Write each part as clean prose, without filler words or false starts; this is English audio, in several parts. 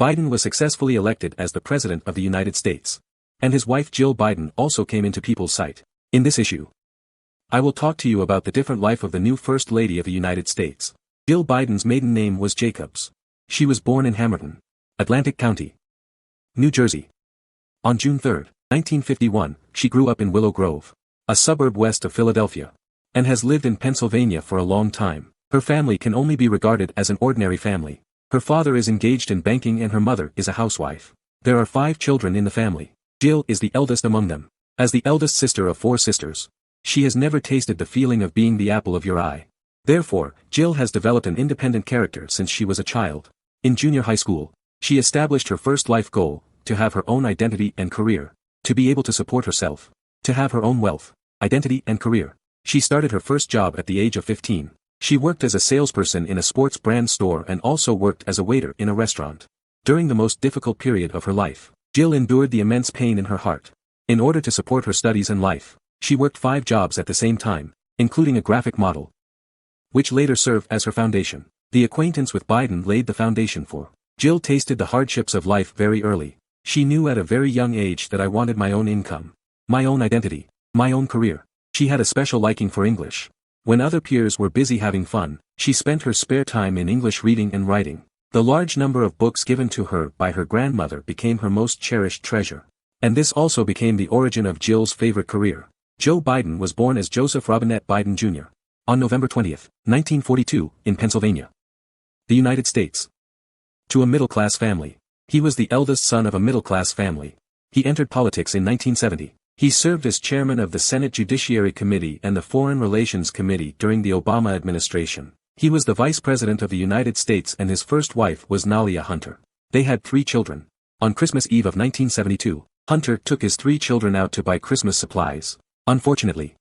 Biden was successfully elected as the President of the United States. And his wife Jill Biden also came into people's sight. In this issue, I will talk to you about the different life of the new First Lady of the United States. Jill Biden's maiden name was Jacobs. She was born in Hamilton, Atlantic County, New Jersey. On June 3, 1951, she grew up in Willow Grove, a suburb west of Philadelphia, and has lived in Pennsylvania for a long time. Her family can only be regarded as an ordinary family. Her father is engaged in banking and her mother is a housewife. There are 5 children in the family. Jill is the eldest among them. As the eldest sister of 4 sisters, she has never tasted the feeling of being the apple of your eye. Therefore, Jill has developed an independent character since she was a child. In junior high school, she established her first life goal, to have her own identity and career, to be able to support herself, to have her own wealth, identity and career. She started her first job at the age of 15. She worked as a salesperson in a sports brand store and also worked as a waiter in a restaurant. During the most difficult period of her life, Jill endured the immense pain in her heart. In order to support her studies and life, she worked 5 jobs at the same time, including a graphic model, which later served as her foundation. The acquaintance with Biden laid the foundation for. Jill tasted the hardships of life very early. She knew at a very young age that I wanted my own income, my own identity, my own career. She had a special liking for English. When other peers were busy having fun, she spent her spare time in English reading and writing. The large number of books given to her by her grandmother became her most cherished treasure. And this also became the origin of Jill's favorite career. Joe Biden was born as Joseph Robinette Biden Jr. on November 20, 1942, in Pennsylvania, the United States. To a middle-class family. He was the eldest son of a middle-class family. He entered politics in 1970. He served as chairman of the Senate Judiciary Committee and the Foreign Relations Committee during the Obama administration. He was the Vice President of the United States and his first wife was Nalia Hunter. They had 3 children. On Christmas Eve of 1972, Hunter took his 3 children out to buy Christmas supplies. Unfortunately,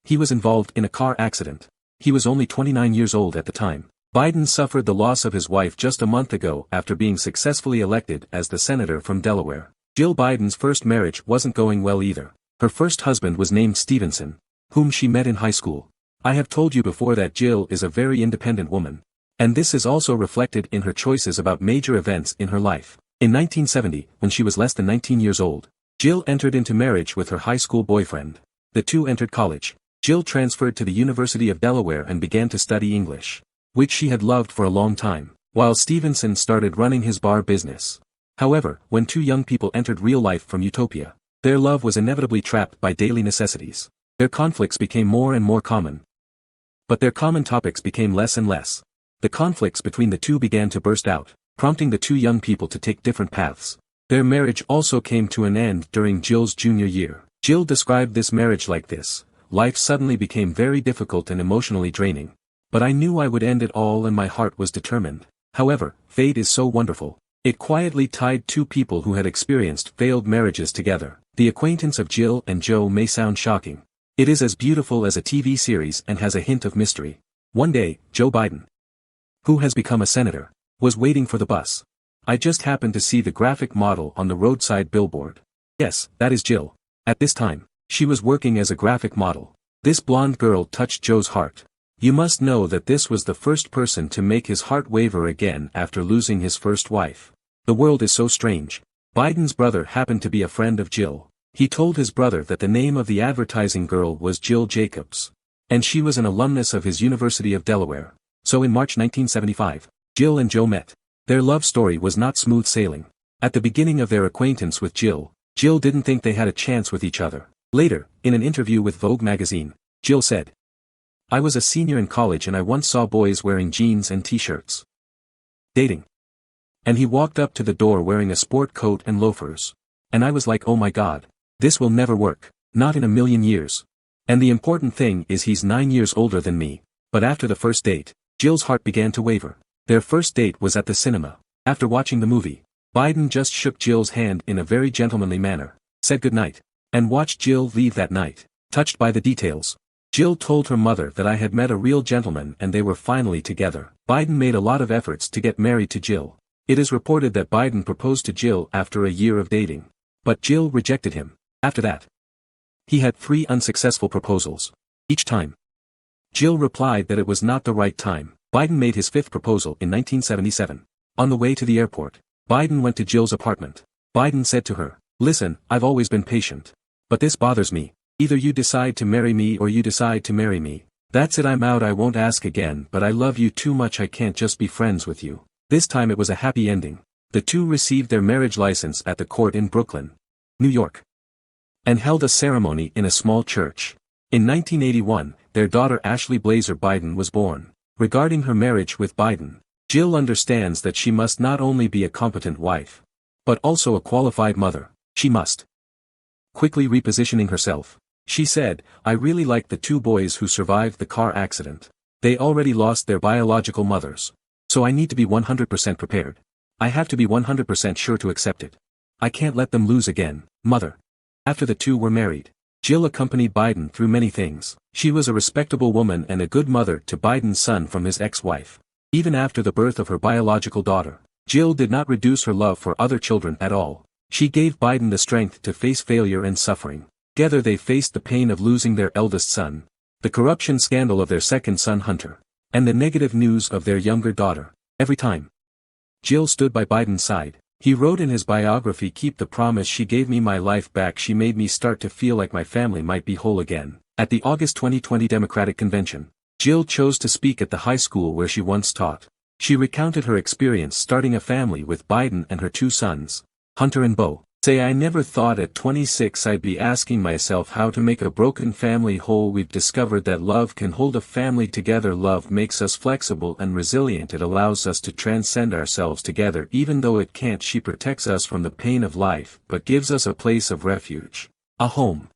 he was involved in a car accident. He was only 29 years old at the time. Biden suffered the loss of his wife just a month ago after being successfully elected as the senator from Delaware. Jill Biden's first marriage wasn't going well either. Her first husband was named Stevenson, whom she met in high school. I have told you before that Jill is a very independent woman. And this is also reflected in her choices about major events in her life. In 1970, when she was less than 19 years old, Jill entered into marriage with her high school boyfriend. The two entered college. Jill transferred to the University of Delaware and began to study English, which she had loved for a long time, while Stevenson started running his bar business. However, when 2 young people entered real life from utopia, their love was inevitably trapped by daily necessities. Their conflicts became more and more common. But their common topics became less and less. The conflicts between the two began to burst out, prompting the 2 young people to take different paths. Their marriage also came to an end during Jill's junior year. Jill described this marriage like this: life suddenly became very difficult and emotionally draining. But I knew I would end it all and my heart was determined. However, fate is so wonderful. It quietly tied 2 people who had experienced failed marriages together. The acquaintance of Jill and Joe may sound shocking. It is as beautiful as a TV series and has a hint of mystery. One day, Joe Biden, who has become a senator, was waiting for the bus. I just happened to see the graphic model on the roadside billboard. Yes, that is Jill. At this time, she was working as a graphic model. This blonde girl touched Joe's heart. You must know that this was the first person to make his heart waver again after losing his first wife. The world is so strange. Biden's brother happened to be a friend of Jill. He told his brother that the name of the advertising girl was Jill Jacobs. And she was an alumnus of his University of Delaware. So in March 1975, Jill and Joe met. Their love story was not smooth sailing. At the beginning of their acquaintance with Jill, Jill didn't think they had a chance with each other. Later, in an interview with Vogue magazine, Jill said, "I was a senior in college and I once saw boys wearing jeans and t-shirts. Dating. And he walked up to the door wearing a sport coat and loafers. And I was like, oh my god. This will never work. Not in a million years. And the important thing is he's 9 years older than me." But after the first date, Jill's heart began to waver. Their first date was at the cinema. After watching the movie, Biden just shook Jill's hand in a very gentlemanly manner, said goodnight, and watched Jill leave that night. Touched by the details, Jill told her mother that I had met a real gentleman and they were finally together. Biden made a lot of efforts to get married to Jill. It is reported that Biden proposed to Jill after a year of dating. But Jill rejected him. After that, he had 3 unsuccessful proposals. Each time, Jill replied that it was not the right time. Biden made his 5th proposal in 1977. On the way to the airport, Biden went to Jill's apartment. Biden said to her, "Listen, I've always been patient. But this bothers me. Either you decide to marry me or you decide to marry me. That's it, I'm out, I won't ask again, but I love you too much, I can't just be friends with you." This time it was a happy ending. The two received their marriage license at the court in Brooklyn, New York, and held a ceremony in a small church. In 1981, their daughter Ashley Blazer Biden was born. Regarding her marriage with Biden, Jill understands that she must not only be a competent wife, but also a qualified mother. She must. Quickly repositioning herself, she said, "I really like the two boys who survived the car accident. They already lost their biological mothers. So I need to be 100% prepared. I have to be 100% sure to accept it. I can't let them lose again, mother." After the two were married, Jill accompanied Biden through many things. She was a respectable woman and a good mother to Biden's son from his ex-wife. Even after the birth of her biological daughter, Jill did not reduce her love for other children at all. She gave Biden the strength to face failure and suffering. Together they faced the pain of losing their eldest son, the corruption scandal of their second son Hunter, and the negative news of their younger daughter. Every time Jill stood by Biden's side, he wrote in his biography, "Keep the promise, she gave me my life back, she made me start to feel like my family might be whole again." At the August 2020 Democratic Convention, Jill chose to speak at the high school where she once taught. She recounted her experience starting a family with Biden and her two sons, Hunter and Beau. Say, "I never thought at 26 I'd be asking myself how to make a broken family whole. We've discovered that love can hold a family together. Love makes us flexible and resilient. It allows us to transcend ourselves together even though it can't. She protects us from the pain of life but gives us a place of refuge, a home."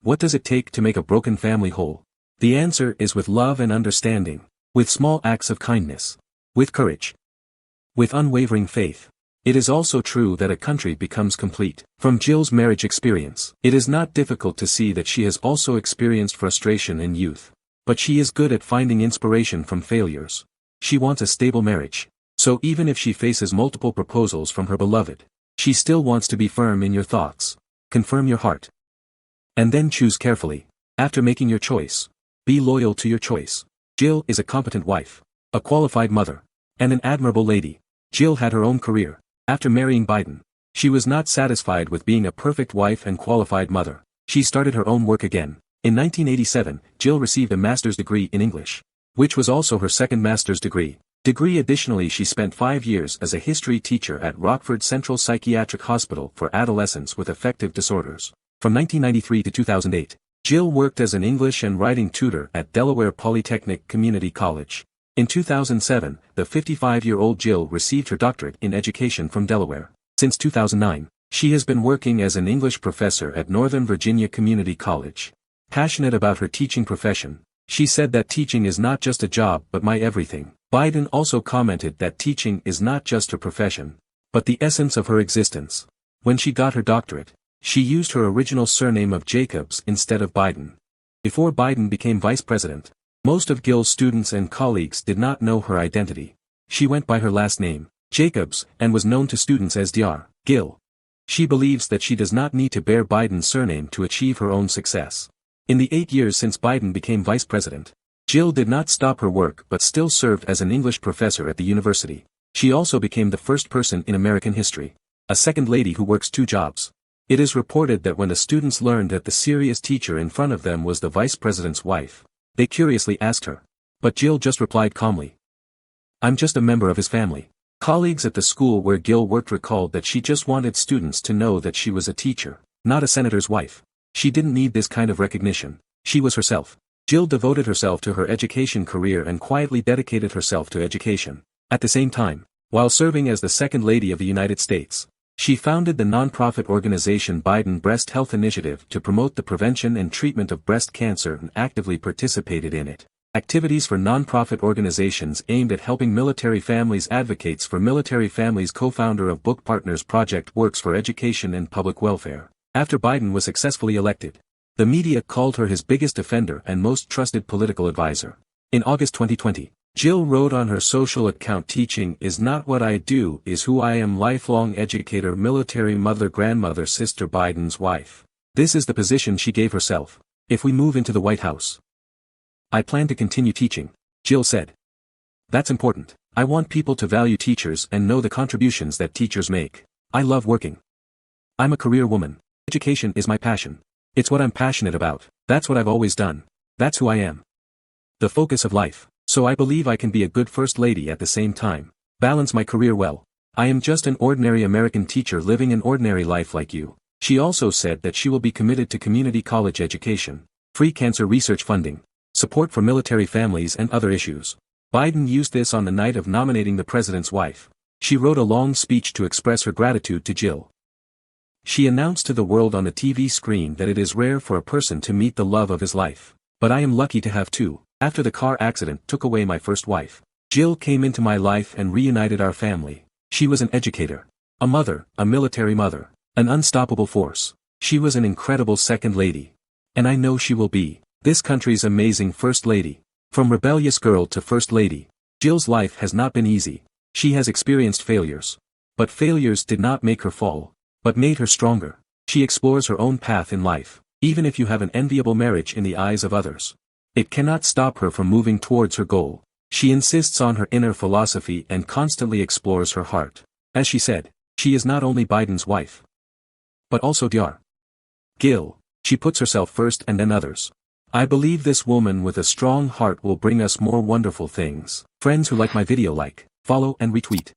What does it take to make a broken family whole? The answer is with love and understanding, with small acts of kindness, with courage, with unwavering faith. It is also true that a country becomes complete. From Jill's marriage experience, it is not difficult to see that she has also experienced frustration in youth. But she is good at finding inspiration from failures. She wants a stable marriage. So even if she faces multiple proposals from her beloved, she still wants to be firm in your thoughts. Confirm your heart. And then choose carefully. After making your choice, be loyal to your choice. Jill is a competent wife, a qualified mother, and an admirable lady. Jill had her own career. After marrying Biden, she was not satisfied with being a perfect wife and qualified mother. She started her own work again. In 1987, Jill received a master's degree in English, which was also her second master's degree. Additionally, she spent 5 years as a history teacher at Rockford Central Psychiatric Hospital for adolescents with affective disorders. From 1993 to 2008, Jill worked as an English and writing tutor at Delaware Polytechnic Community College. In 2007, the 55-year-old Jill received her doctorate in education from Delaware. Since 2009, she has been working as an English professor at Northern Virginia Community College. Passionate about her teaching profession, she said that teaching is not just a job but my everything. Biden also commented that teaching is not just her profession, but the essence of her existence. When she got her doctorate, she used her original surname of Jacobs instead of Biden. Before Biden became vice president, most of Jill's students and colleagues did not know her identity. She went by her last name, Jacobs, and was known to students as Dr. Gill. She believes that she does not need to bear Biden's surname to achieve her own success. In the 8 years since Biden became vice president, Jill did not stop her work but still served as an English professor at the university. She also became the first person in American history, a second lady who works 2 jobs. It is reported that when the students learned that the serious teacher in front of them was the vice president's wife, they curiously asked her. But Jill just replied calmly, "I'm just a member of his family." Colleagues at the school where Jill worked recalled that she just wanted students to know that she was a teacher, not a senator's wife. She didn't need this kind of recognition. She was herself. Jill devoted herself to her education career and quietly dedicated herself to education. At the same time, while serving as the Second Lady of the United States, she founded the nonprofit organization Biden Breast Health Initiative to promote the prevention and treatment of breast cancer and actively participated in it. Activities for nonprofit organizations aimed at helping military families. Advocates for Military Families, co-founder of Book Partners Project, works for education and public welfare. After Biden was successfully elected, the media called her his biggest defender and most trusted political advisor. In August 2020, Jill wrote on her social account, "Teaching is not what I do, is who I am. Lifelong educator, military mother, grandmother, sister, Biden's wife." This is the position she gave herself. "If we move into the White House, I plan to continue teaching," Jill said. "That's important. I want people to value teachers and know the contributions that teachers make. I love working. I'm a career woman. Education is my passion. It's what I'm passionate about. That's what I've always done. That's who I am. The focus of life. So I believe I can be a good first lady at the same time. Balance my career well. I am just an ordinary American teacher living an ordinary life like you. She also said that she will be committed to community college education, free cancer research funding, support for military families and other issues. Biden used this on the night of nominating the president's wife. She wrote a long speech to express her gratitude to Jill. She announced to the world on the TV screen that it is rare for a person to meet the love of his life. But I am lucky to have two. After the car accident took away my first wife, Jill came into my life and reunited our family. She was an educator, a mother, a military mother, an unstoppable force. She was an incredible second lady. And I know she will be this country's amazing first lady. From rebellious girl to first lady, Jill's life has not been easy. She has experienced failures. But failures did not make her fall, but made her stronger. She explores her own path in life, even if you have an enviable marriage in the eyes of others. It cannot stop her from moving towards her goal. She insists on her inner philosophy and constantly explores her heart. As she said, she is not only Biden's wife, but also Dr. Gill. She puts herself first and then others. I believe this woman with a strong heart will bring us more wonderful things. Friends who like my video like, follow and retweet.